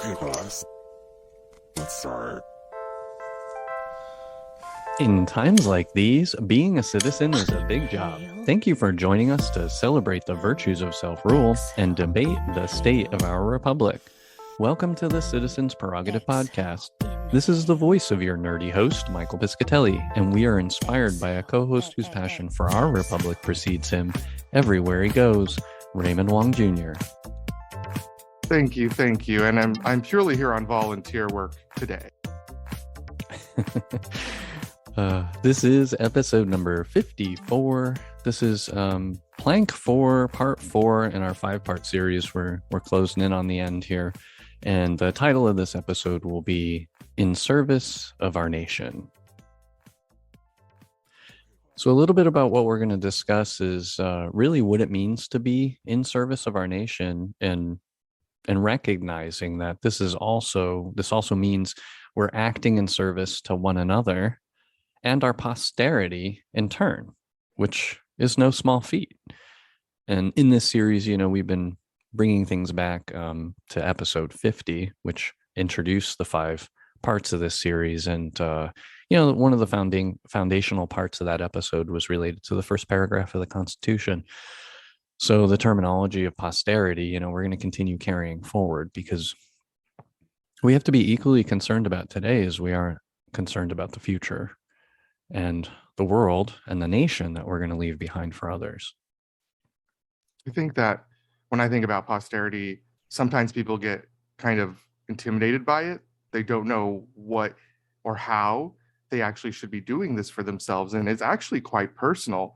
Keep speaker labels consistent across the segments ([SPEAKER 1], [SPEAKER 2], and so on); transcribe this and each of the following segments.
[SPEAKER 1] Hey guys, let's start.
[SPEAKER 2] In times like these, being a citizen is a big job. Thank you for joining us to celebrate the virtues of self-rule and debate the state of our republic. Welcome to the Citizens Prerogative Podcast. This is the voice of your nerdy host, Michael Piscatelli, and we are inspired by a co-host whose passion for our republic precedes him everywhere he goes, Raymond Wong Jr.
[SPEAKER 3] Thank you, and I'm purely here on volunteer work today.
[SPEAKER 2] This is episode number 54. This is plank 4, part 4 in our 5-part series. We're closing in on the end here, and the title of this episode will be "In Service of Our Nation." So a little bit about what we're going to discuss is really what it means to be in service of our nation, and recognizing that this also means we're acting in service to one another and our posterity in turn, which is no small feat. And in this series, we've been bringing things back to episode 50, which introduced the 5 parts of this series. And, one of the foundational parts of that episode was related to the first paragraph of the Constitution. So the terminology of posterity, we're going to continue carrying forward because we have to be equally concerned about today as we are concerned about the future and the world and the nation that we're going to leave behind for others.
[SPEAKER 3] I think that when I think about posterity, sometimes people get kind of intimidated by it. They don't know what or how they actually should be doing this for themselves. And it's actually quite personal.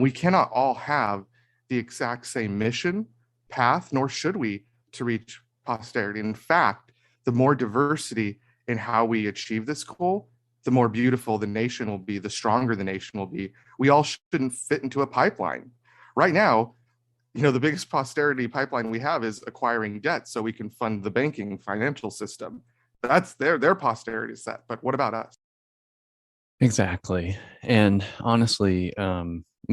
[SPEAKER 3] We cannot all have the exact same mission, path, nor should we, to reach posterity. In fact, the more diversity in how we achieve this goal, the more beautiful the nation will be, the stronger the nation will be. We all shouldn't fit into a pipeline. Right now, the biggest posterity pipeline we have is acquiring debt so we can fund the banking financial system. That's their posterity set. But what about us?
[SPEAKER 2] Exactly. And honestly,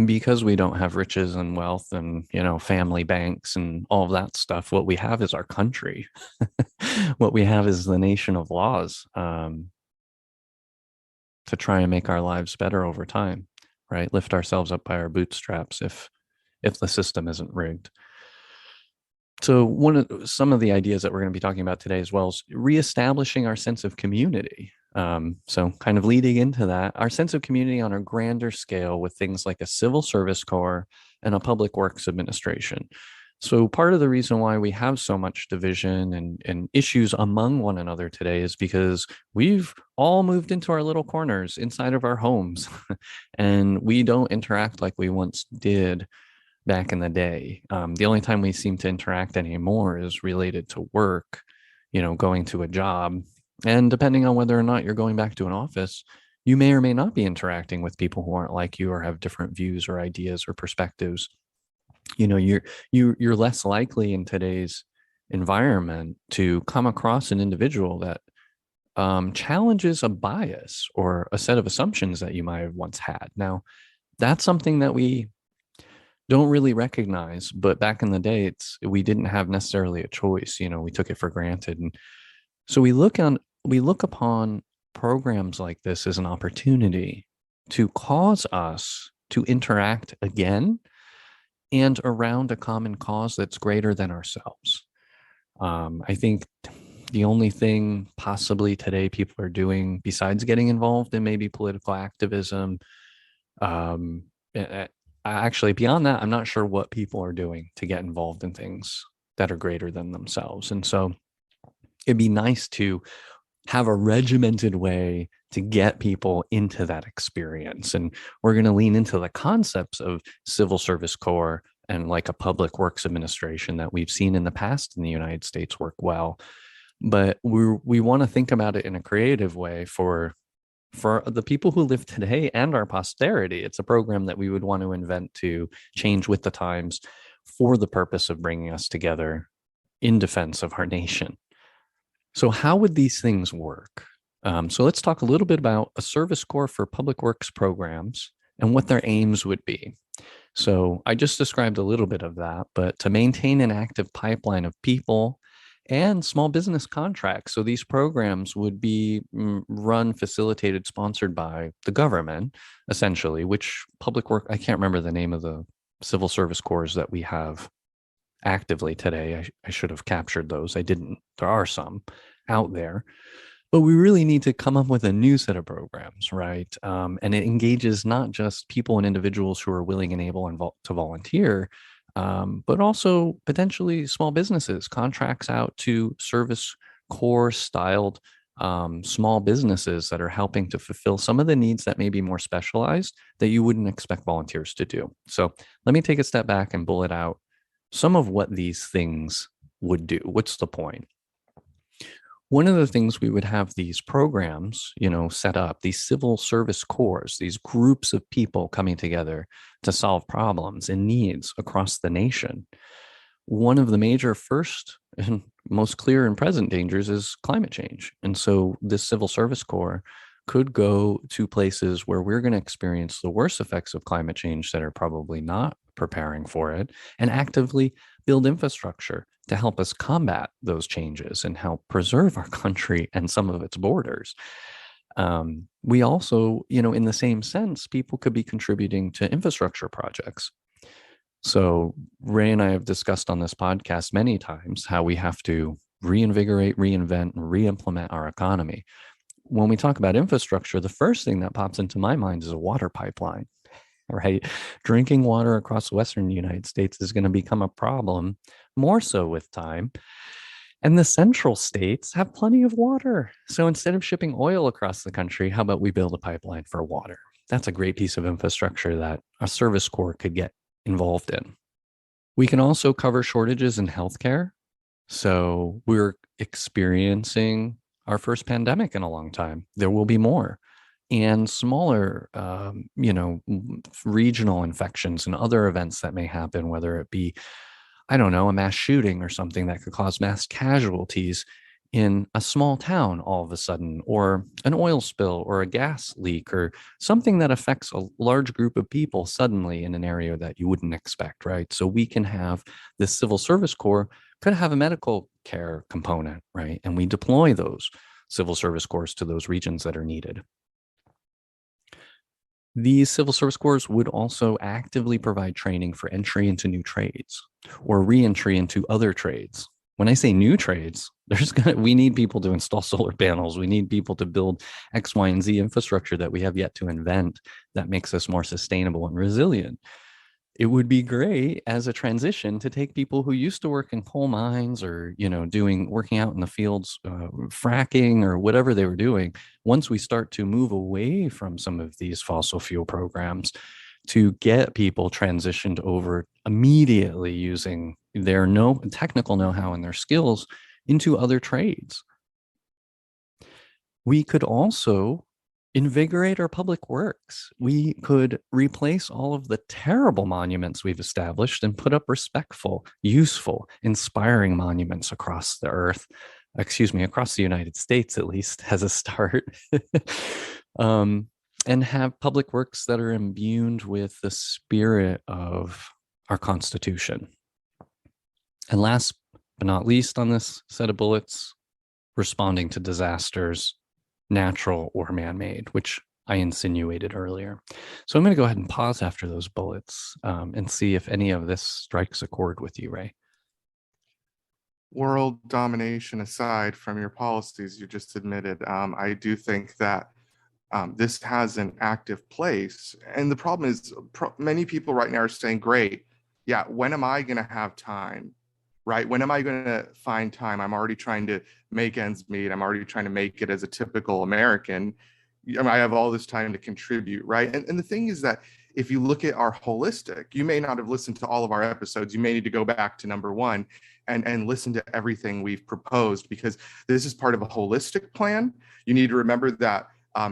[SPEAKER 2] because we don't have riches and wealth and, family banks and all of that stuff, what we have is our country. What we have is the nation of laws, to try and make our lives better over time, right? Lift ourselves up by our bootstraps if the system isn't rigged. So some of the ideas that we're going to be talking about today as well is reestablishing our sense of community. So kind of leading into that, our sense of community on a grander scale with things like a civil service corps and a public works administration. So part of the reason why we have so much division and issues among one another today is because we've all moved into our little corners inside of our homes and we don't interact like we once did back in the day. The only time we seem to interact anymore is related to work, going to a job. And depending on whether or not you're going back to an office, you may or may not be interacting with people who aren't like you or have different views or ideas or perspectives. You're less likely in today's environment to come across an individual that challenges a bias or a set of assumptions that you might have once had. Now, that's something that we don't really recognize, but back in the day, we didn't have necessarily a choice. We took it for granted, and so we look upon programs like this as an opportunity to cause us to interact again and around a common cause that's greater than ourselves. I think the only thing possibly today people are doing besides getting involved in maybe political activism, actually beyond that, I'm not sure what people are doing to get involved in things that are greater than themselves. And so it'd be nice to have a regimented way to get people into that experience. And we're going to lean into the concepts of civil service corps and like a public works administration that we've seen in the past in the United States work well. But we want to think about it in a creative way for the people who live today and our posterity. It's a program that we would want to invent to change with the times for the purpose of bringing us together in defense of our nation. So how would these things work? So let's talk a little bit about a service corps for public works programs and what their aims would be. So I just described a little bit of that, but to maintain an active pipeline of people and small business contracts. So these programs would be run, facilitated, sponsored by the government, essentially, which public work, I can't remember the name of the civil service corps that we have actively today. I should have captured those. I didn't. There are some out there. But we really need to come up with a new set of programs, right? And it engages not just people and individuals who are willing and able to volunteer, but also potentially small businesses, contracts out to service corps styled small businesses that are helping to fulfill some of the needs that may be more specialized that you wouldn't expect volunteers to do. So let me take a step back and bullet out some of what these things would do. What's the point? One of the things we would have these programs, set up, these civil service corps, these groups of people coming together to solve problems and needs across the nation. One of the major first and most clear and present dangers is climate change. And so this civil service corps could go to places where we're going to experience the worst effects of climate change that are probably not preparing for it, and actively build infrastructure to help us combat those changes and help preserve our country and some of its borders. We also, in the same sense, people could be contributing to infrastructure projects. So Ray and I have discussed on this podcast many times how we have to reinvigorate, reinvent, and re-implement our economy. When we talk about infrastructure, the first thing that pops into my mind is a water pipeline, right? Drinking water across the Western United States is going to become a problem, more so with time. And the central states have plenty of water. So instead of shipping oil across the country, how about we build a pipeline for water? That's a great piece of infrastructure that a service corps could get involved in. We can also cover shortages in healthcare. So we're experiencing our first pandemic in a long time. There will be more. And smaller, regional infections and other events that may happen, whether it be, I don't know, a mass shooting or something that could cause mass casualties in a small town all of a sudden, or an oil spill or a gas leak or something that affects a large group of people suddenly in an area that you wouldn't expect, right? So we can have this civil service corps could have a medical care component, right? And we deploy those civil service corps to those regions that are needed. These civil service corps would also actively provide training for entry into new trades or re-entry into other trades. When I say new trades, we need people to install solar panels. We need people to build X, Y, and Z infrastructure that we have yet to invent that makes us more sustainable and resilient. It would be great as a transition to take people who used to work in coal mines or, working out in the fields, fracking or whatever they were doing. Once we start to move away from some of these fossil fuel programs, to get people transitioned over immediately using their technical know-how and their skills into other trades. We could also invigorate our public works. We could replace all of the terrible monuments we've established and put up respectful, useful, inspiring monuments across the earth. Across the United States, at least, as a start. And have public works that are imbued with the spirit of our Constitution. And last but not least on this set of bullets, responding to disasters, natural or man-made, which I insinuated earlier. So I'm going to go ahead and pause after those bullets and see if any of this strikes a chord with you, Ray.
[SPEAKER 3] World domination aside from your policies you just admitted, I do think that this has an active place. And the problem is many people right now are saying, great, yeah, when am I going to have time? Right? When am I going to find time? I'm already trying to make ends meet. I'm already trying to make it as a typical American. I have all this time to contribute, right? And the thing is that if you look at our holistic, you may not have listened to all of our episodes. You may need to go back to number 1 and listen to everything we've proposed, because this is part of a holistic plan. You need to remember that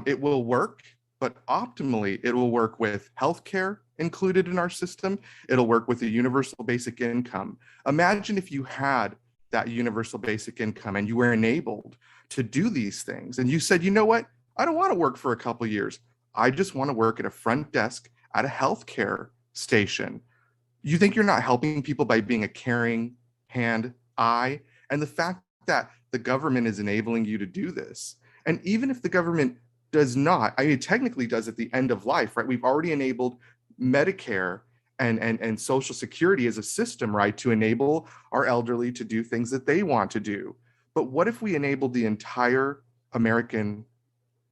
[SPEAKER 3] it will work, but optimally it will work with healthcare included in our system. It'll work with a universal basic income. Imagine if you had that universal basic income and you were enabled to do these things. And you said, you know what? I don't want to work for a couple of years. I just want to work at a front desk at a healthcare station. You think you're not helping people by being a caring hand, eye? And the fact that the government is enabling you to do this. And even if the government does not, I mean, it technically does at the end of life, right? We've already enabled Medicare and Social Security as a system, right, to enable our elderly to do things that they want to do. But what if we enabled the entire American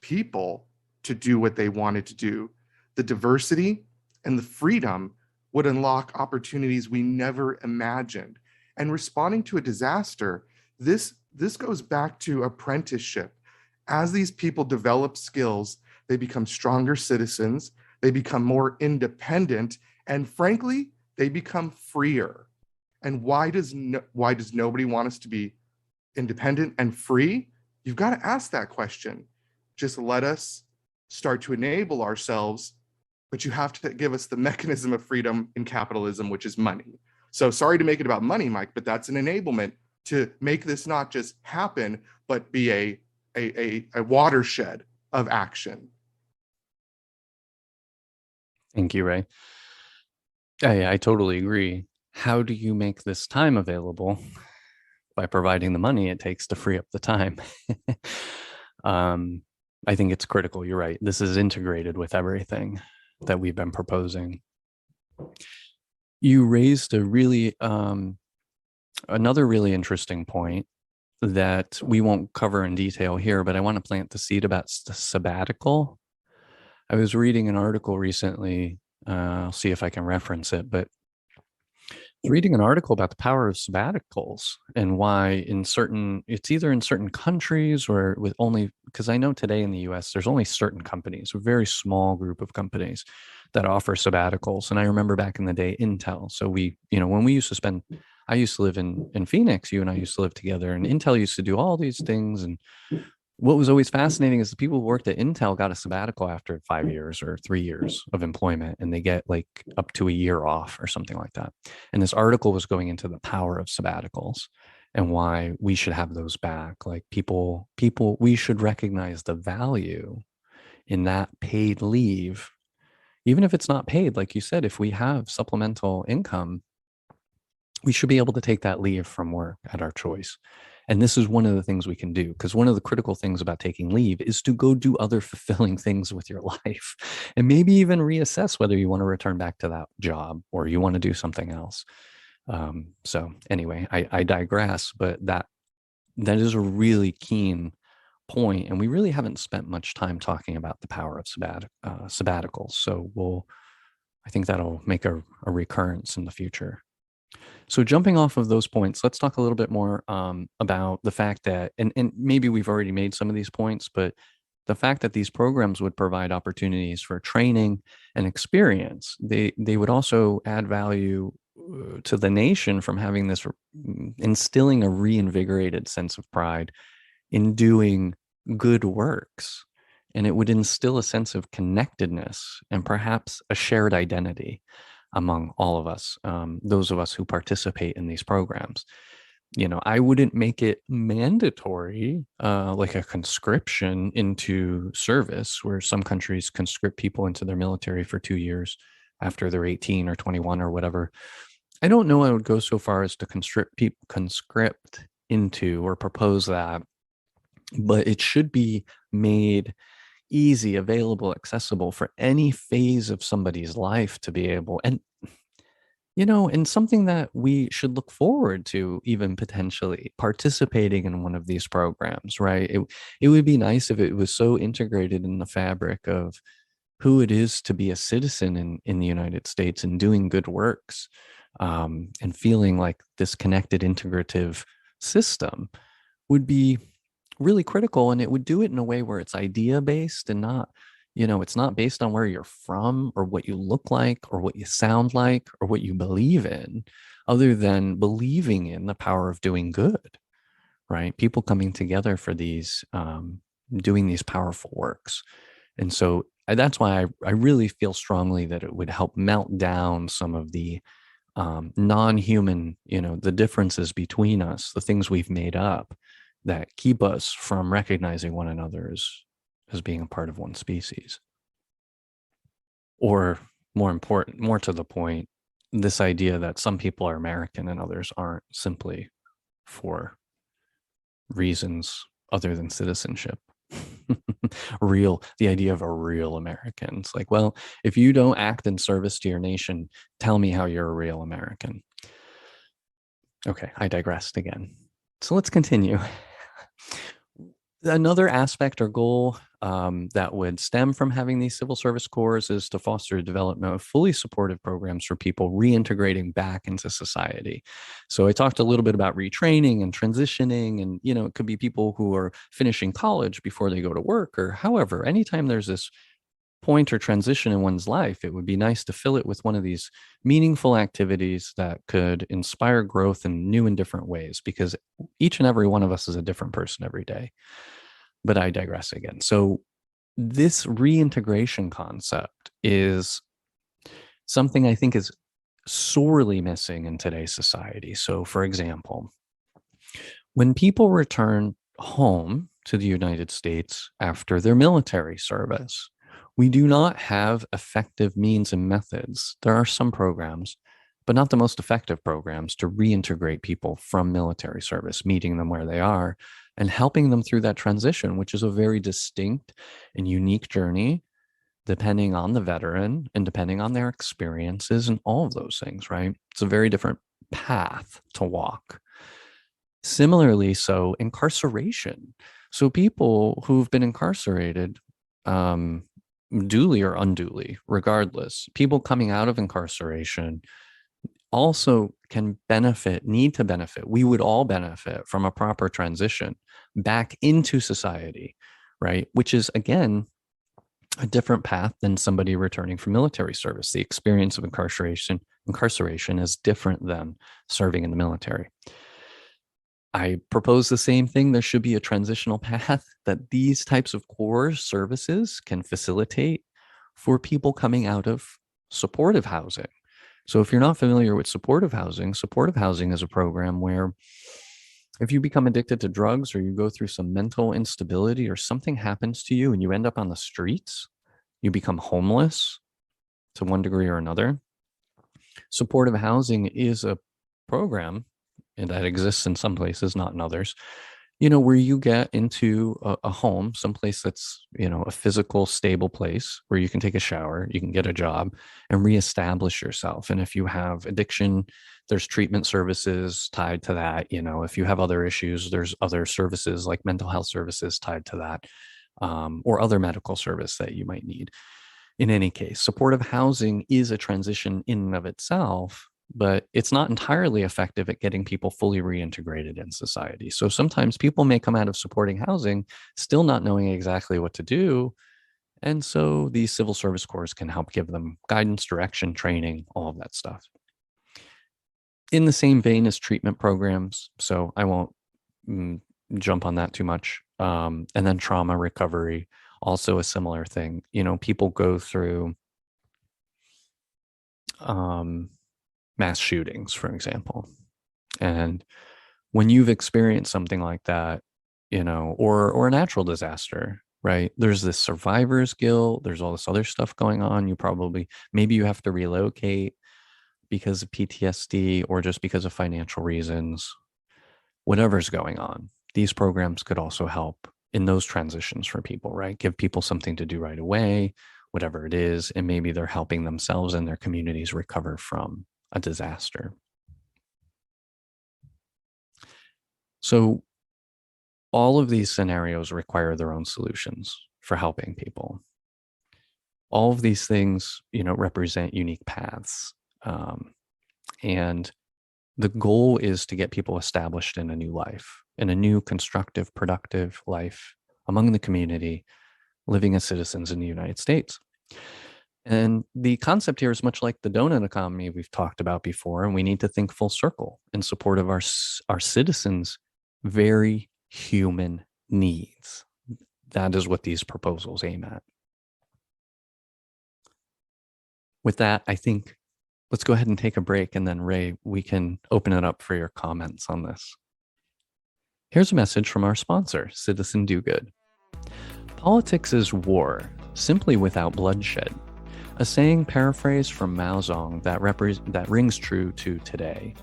[SPEAKER 3] people to do what they wanted to do? The diversity and the freedom would unlock opportunities we never imagined. And responding to a disaster, this goes back to apprenticeship. As these people develop skills, they become stronger citizens, they become more independent, and frankly, they become freer. And why does nobody want us to be independent and free? You've got to ask that question. Just let us start to enable ourselves, but you have to give us the mechanism of freedom in capitalism, which is money. So sorry to make it about money, Mike, but that's an enablement to make this not just happen, but be a watershed of action.
[SPEAKER 2] Thank you, Ray. I totally agree. How do you make this time available? By providing the money it takes to free up the time. I think it's critical. You're right. This is integrated with everything that we've been proposing. You raised a really another really interesting point that we won't cover in detail here, but I want to plant the seed about sabbatical. I was reading an article recently. I'll see if I can reference it, but reading an article about the power of sabbaticals and why it's either in certain countries or with only, because I know today in the US, there's only certain companies, a very small group of companies that offer sabbaticals. And I remember back in the day, Intel. So when we used to spend, I used to live in Phoenix, you and I used to live together, and Intel used to do all these things. And what was always fascinating is the people who worked at Intel got a sabbatical after 5 years or 3 years of employment, and they get like up to a year off or something like that. And this article was going into the power of sabbaticals and why we should have those back. Like people, we should recognize the value in that paid leave, even if it's not paid. Like you said, if we have supplemental income, we should be able to take that leave from work at our choice. And this is one of the things we can do, because one of the critical things about taking leave is to go do other fulfilling things with your life and maybe even reassess whether you want to return back to that job or you want to do something else. So anyway, I digress, but that is a really keen point, and we really haven't spent much time talking about the power of sabbaticals. So I think that'll make a recurrence in the future. So jumping off of those points, let's talk a little bit more about the fact that, and maybe we've already made some of these points, but the fact that these programs would provide opportunities for training and experience, they would also add value to the nation from having this, instilling a reinvigorated sense of pride in doing good works. And it would instill a sense of connectedness and perhaps a shared identity among all of us, those of us who participate in these programs. I wouldn't make it mandatory, like a conscription into service, where some countries conscript people into their military for 2 years after they're 18 or 21 or whatever. I don't know I would go so far as to conscript into or propose that, but it should be made easy, available, accessible for any phase of somebody's life to be able, and something that we should look forward to, even potentially participating in one of these programs, right? It would be nice if it was so integrated in the fabric of who it is to be a citizen in the United States and doing good works, and feeling like this connected, integrative system would be really critical. And it would do it in a way where it's idea based and not, it's not based on where you're from or what you look like or what you sound like or what you believe in, other than believing in the power of doing good, right? People coming together for these, doing these powerful works. And so that's why I really feel strongly that it would help melt down some of the non-human, the differences between us, the things we've made up that keep us from recognizing one another as being a part of one species. Or more to the point, this idea that some people are American and others aren't, simply for reasons other than citizenship. The idea of a real American. It's like, well, if you don't act in service to your nation, tell me how you're a real American. Okay, I digressed again. So let's continue. Another aspect or goal that would stem from having these civil service corps is to foster the development of fully supportive programs for people reintegrating back into society. So I talked a little bit about retraining and transitioning, and it could be people who are finishing college before they go to work, or however, anytime there's this point or transition in one's life, it would be nice to fill it with one of these meaningful activities that could inspire growth in new and different ways, because each and every one of us is a different person every day. But I digress again. So this reintegration concept is something I think is sorely missing in today's society. So for example, when people return home to the United States after their military service, we do not have effective means and methods. There are some programs, but not the most effective programs to reintegrate people from military service, meeting them where they are and helping them through that transition, which is a very distinct and unique journey, depending on the veteran and depending on their experiences and all of those things, right? It's a very different path to walk. Similarly, so incarceration. So people who've been incarcerated, duly or unduly, regardless, people coming out of incarceration also can benefit, need to benefit. We would all benefit from a proper transition back into society, right? Which is, again, a different path than somebody returning from military service. The experience of incarceration is different than serving in the military. I propose the same thing. There should be a transitional path that these types of core services can facilitate for people coming out of supportive housing. So if you're not familiar with supportive housing is a program where if you become addicted to drugs or you go through some mental instability or something happens to you and you end up on the streets, you become homeless to one degree or another. Supportive housing is a program, and that exists in some places, not in others, where you get into a home, someplace that's, a physical, stable place where you can take a shower, you can get a job and reestablish yourself. And if you have addiction, there's treatment services tied to that. If you have other issues, there's other services like mental health services tied to that, or other medical service that you might need. In any case, supportive housing is a transition in and of itself, but it's not entirely effective at getting people fully reintegrated in society. So sometimes people may come out of supporting housing still not knowing exactly what to do. And so these civil service corps can help give them guidance, direction, training, all of that stuff. In the same vein as treatment programs, so I won't jump on that too much. And then trauma recovery, also a similar thing. People go through mass shootings, for example. And when you've experienced something like that, or a natural disaster, right? There's this survivor's guilt. There's all this other stuff going on. Maybe you have to relocate because of PTSD or just because of financial reasons, whatever's going on. These programs could also help in those transitions for people, right? Give people something to do right away, whatever it is, and maybe they're helping themselves and their communities recover from a disaster. So all of these scenarios require their own solutions for helping people. All of these things, represent unique paths. And the goal is to get people established in a new life, in a new constructive, productive life among the community, living as citizens in the United States. And the concept here is much like the donut economy we've talked about before, and we need to think full circle in support of our citizens' very human needs. That is what these proposals aim at. With that, I think let's go ahead and take a break, and then Ray, we can open it up for your comments on this. Here's a message from our sponsor, Citizen Do Good. Politics is war, simply without bloodshed. A saying paraphrased from Mao Zedong that rings true to today.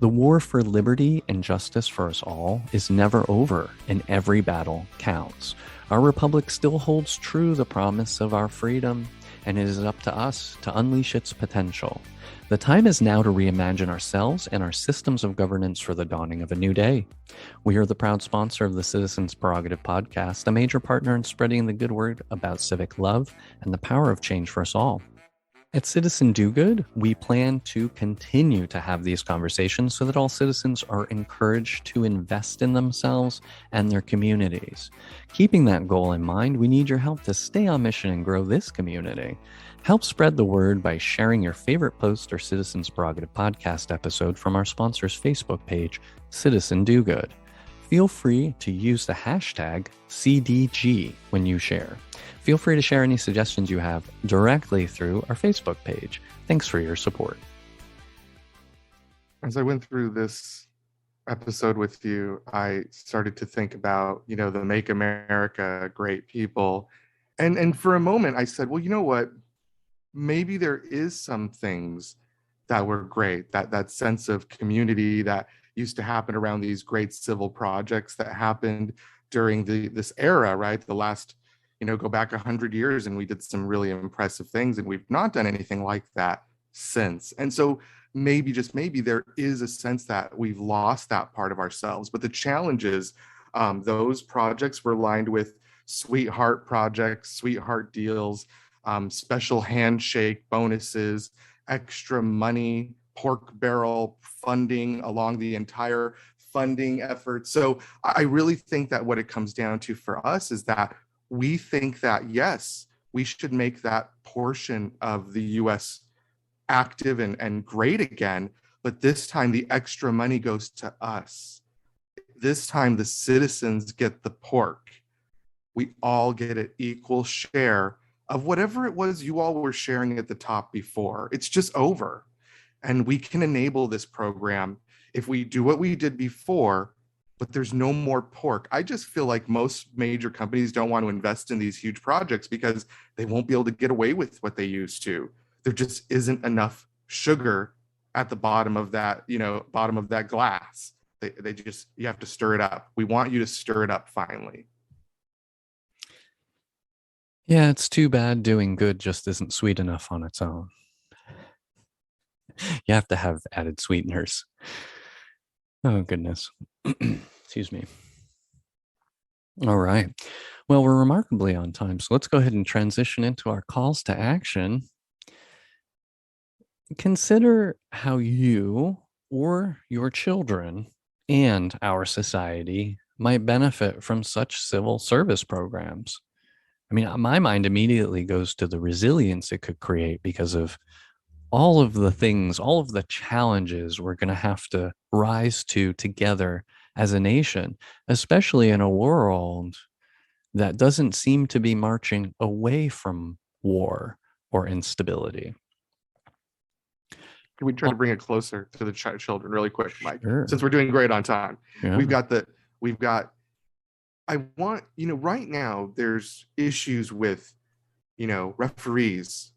[SPEAKER 2] The war for liberty and justice for us all is never over, and every battle counts. Our republic still holds true the promise of our freedom, and it is up to us to unleash its potential. The time is now to reimagine ourselves and our systems of governance for the dawning of a new day. We are the proud sponsor of the Citizens Prerogative Podcast, a major partner in spreading the good word about civic love and the power of change for us all. At Citizen Do Good, we plan to continue to have these conversations so that all citizens are encouraged to invest in themselves and their communities. Keeping that goal in mind, we need your help to stay on mission and grow this community. Help spread the word by sharing your favorite post or Citizens Prerogative Podcast episode from our sponsor's Facebook page, Citizen Do Good. Feel free to use the hashtag CDG when you share. Feel free to share any suggestions you have directly through our Facebook page. Thanks for your support.
[SPEAKER 3] As I went through this episode with you, I started to think about, the Make America Great people. And for a moment I said, well, you know what? Maybe there is some things that were great, that sense of community that used to happen around these great civil projects that happened during this era, right? The last, go back 100 years and we did some really impressive things, and we've not done anything like that since. And so maybe, just maybe, there is a sense that we've lost that part of ourselves. But the challenge is those projects were lined with sweetheart projects, sweetheart deals, special handshake bonuses, extra money, pork barrel funding along the entire funding effort. So I really think that what it comes down to for us is that we think that, yes, we should make that portion of the US active and great again, but this time the extra money goes to us. This time the citizens get the pork. We all get an equal share of whatever it was you all were sharing at the top before. It's just over. And we can enable this program if we do what we did before, but there's no more pork. I just feel like most major companies don't want to invest in these huge projects because they won't be able to get away with what they used to. There just isn't enough sugar at the bottom of that, bottom of that glass. They just, you have to stir it up. We want you to stir it up finally.
[SPEAKER 2] Yeah, it's too bad doing good just isn't sweet enough on its own. You have to have added sweeteners. Oh, goodness. Excuse me. All right. Well, we're remarkably on time, so let's go ahead and transition into our calls to action. Consider how you or your children and our society might benefit from such civil service programs. I mean, my mind immediately goes to the resilience it could create because of all of the things, all of the challenges we're going to have to rise to together as a nation, especially in a world that doesn't seem to be marching away from war or instability.
[SPEAKER 3] Can we try to bring it closer to the children really quick, Mike?
[SPEAKER 2] Sure.
[SPEAKER 3] Since we're doing great on time.
[SPEAKER 2] Yeah.
[SPEAKER 3] Right now there's issues with, referees.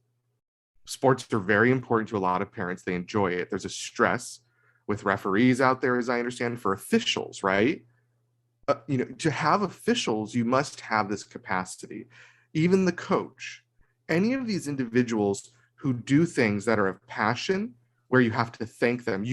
[SPEAKER 3] Sports are very important to a lot of parents. They enjoy it. There's a stress with referees out there, as I understand, for officials, right? To have officials, you must have this capacity. Even the coach, any of these individuals who do things that are of passion, where you have to thank them,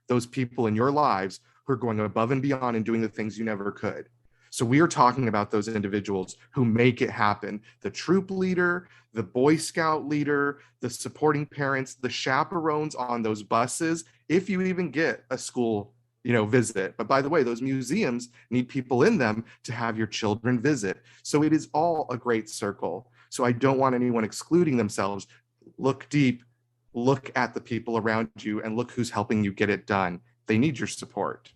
[SPEAKER 3] those people in your lives who are going above and beyond and doing the things you never could. So we are talking about those individuals who make it happen. The troop leader, the Boy Scout leader, the supporting parents, the chaperones on those buses, if you even get a school, visit. But by the way, those museums need people in them to have your children visit. So it is all a great circle. So I don't want anyone excluding themselves. Look deep, look at the people around you, and look who's helping you get it done. They need your support.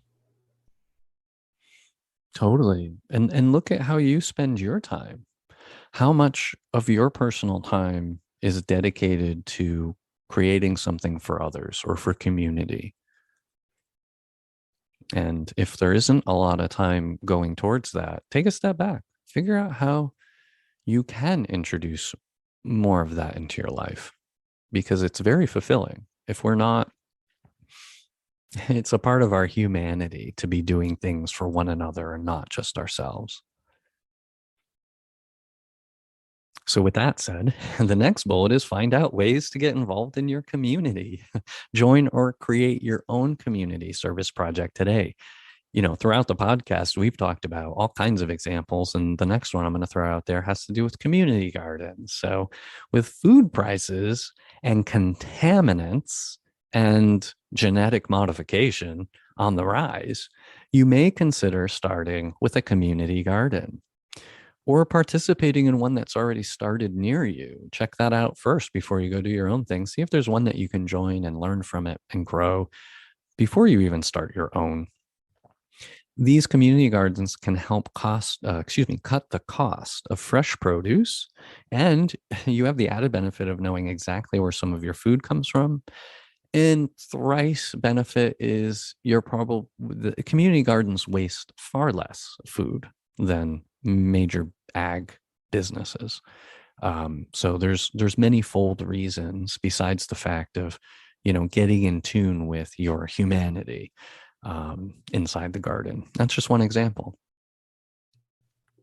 [SPEAKER 2] Totally. And look at how you spend your time. How much of your personal time is dedicated to creating something for others or for community? And if there isn't a lot of time going towards that, take a step back. Figure out how you can introduce more of that into your life, because it's very fulfilling. If we're not It's a part of our humanity to be doing things for one another and not just ourselves. So, with that said, the next bullet is find out ways to get involved in your community. Join or create your own community service project today. Throughout the podcast, we've talked about all kinds of examples. And the next one I'm going to throw out there has to do with community gardens. So, with food prices and contaminants and genetic modification on the rise, you may consider starting with a community garden or participating in one that's already started near you. Check that out first before you go do your own thing. See if there's one that you can join and learn from it and grow before you even start your own. These community gardens can help cut the cost of fresh produce, and you have the added benefit of knowing exactly where some of your food comes from. And thrice benefit is the community gardens waste far less food than major ag businesses. So there's many-fold reasons besides the fact of getting in tune with your humanity inside the garden. That's just one example.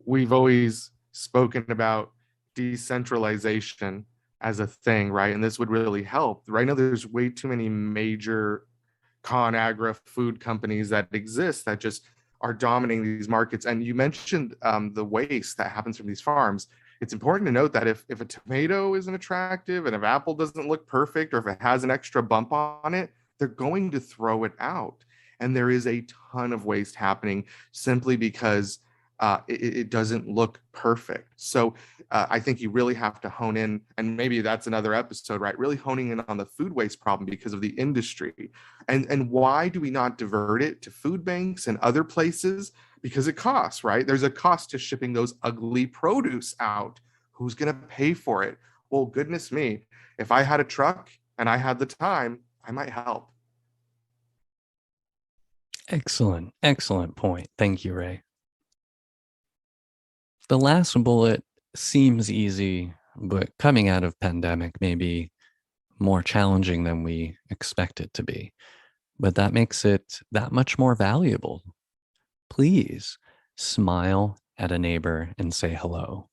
[SPEAKER 3] We've always spoken about decentralization as a thing, right? And this would really help. Right now, there's way too many major ConAgra food companies that exist that just are dominating these markets. And you mentioned the waste that happens from these farms. It's important to note that if a tomato isn't attractive and if apple doesn't look perfect or if it has an extra bump on it, they're going to throw it out. And there is a ton of waste happening simply because it doesn't look perfect. So I think you really have to hone in, and maybe that's another episode, right? Really honing in on the food waste problem because of the industry. And why do we not divert it to food banks and other places? Because it costs, right? There's a cost to shipping those ugly produce out. Who's going to pay for it? Well, goodness me, if I had a truck and I had the time, I might help.
[SPEAKER 2] Excellent point. Thank you, Ray. The last bullet seems easy, but coming out of pandemic may be more challenging than we expect it to be. But that makes it that much more valuable. Please smile at a neighbor and say hello.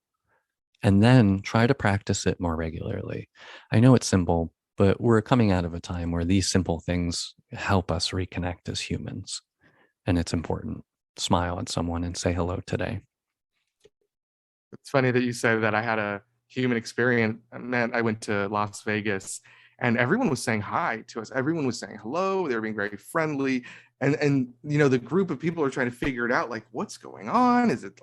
[SPEAKER 2] And then try to practice it more regularly. I know it's simple, but we're coming out of a time where these simple things help us reconnect as humans. And it's important. Smile at someone and say hello today.
[SPEAKER 3] It's funny that you said that. I had a human experience. Man, I went to Las Vegas and everyone was saying hi to us. Everyone was saying hello. They were being very friendly. And the group of people are trying to figure it out, like, what's going on? Is it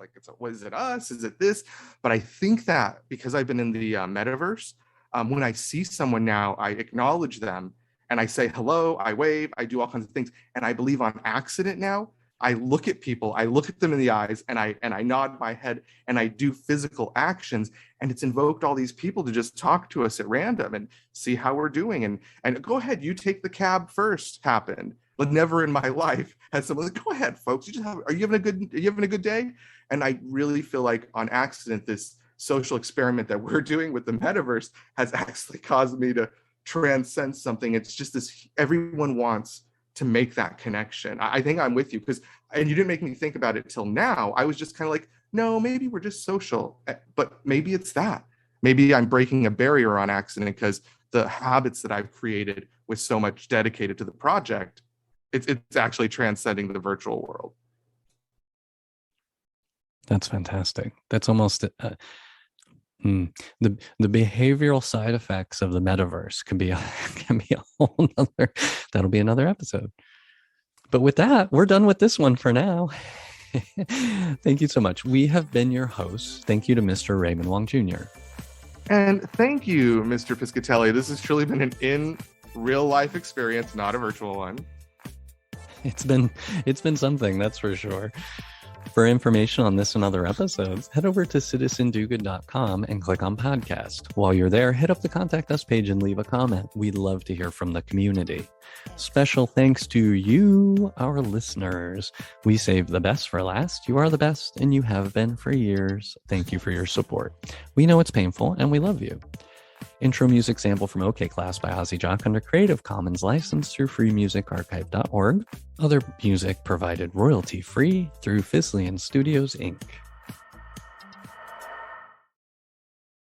[SPEAKER 3] is it us? Is it this? But I think that because I've been in the metaverse, when I see someone now, I acknowledge them and I say hello, I wave, I do all kinds of things. And I believe on accident now, I look at people, I look at them in the eyes and I nod my head and I do physical actions. And it's invoked all these people to just talk to us at random and see how we're doing. And go ahead, you take the cab first happened. But never in my life has someone like, go ahead, folks. Are you having a good day? And I really feel like on accident, this social experiment that we're doing with the metaverse has actually caused me to transcend something. It's just this, everyone wants to make that connection. I think I'm with you and you didn't make me think about it till now. I was just kind of like, no, maybe we're just social, but maybe it's that. Maybe I'm breaking a barrier on accident because the habits that I've created with so much dedicated to the project, it's actually transcending the virtual world.
[SPEAKER 2] That's fantastic. That's almost the behavioral side effects of the metaverse can be a whole nother. That'll be another episode. But with that, we're done with this one for now. Thank you so much. We have been your hosts. Thank you to Mr. Raymond Wong Jr.
[SPEAKER 3] And thank you, Mr. Piscatelli. This has truly been an in real life experience, not a virtual one.
[SPEAKER 2] It's been something, that's for sure. For information on this and other episodes, head over to citizendogood.com and click on podcast. While you're there, hit up the contact us page and leave a comment. We'd love to hear from the community. Special thanks to you, our listeners. We saved the best for last. You are the best, and you have been for years. Thank you for your support. We know it's painful, and we love you. Intro music sample from OK Class by Ozzy Jock under Creative Commons license through freemusicarchive.org. Other music provided royalty free through Fislian Studios Inc.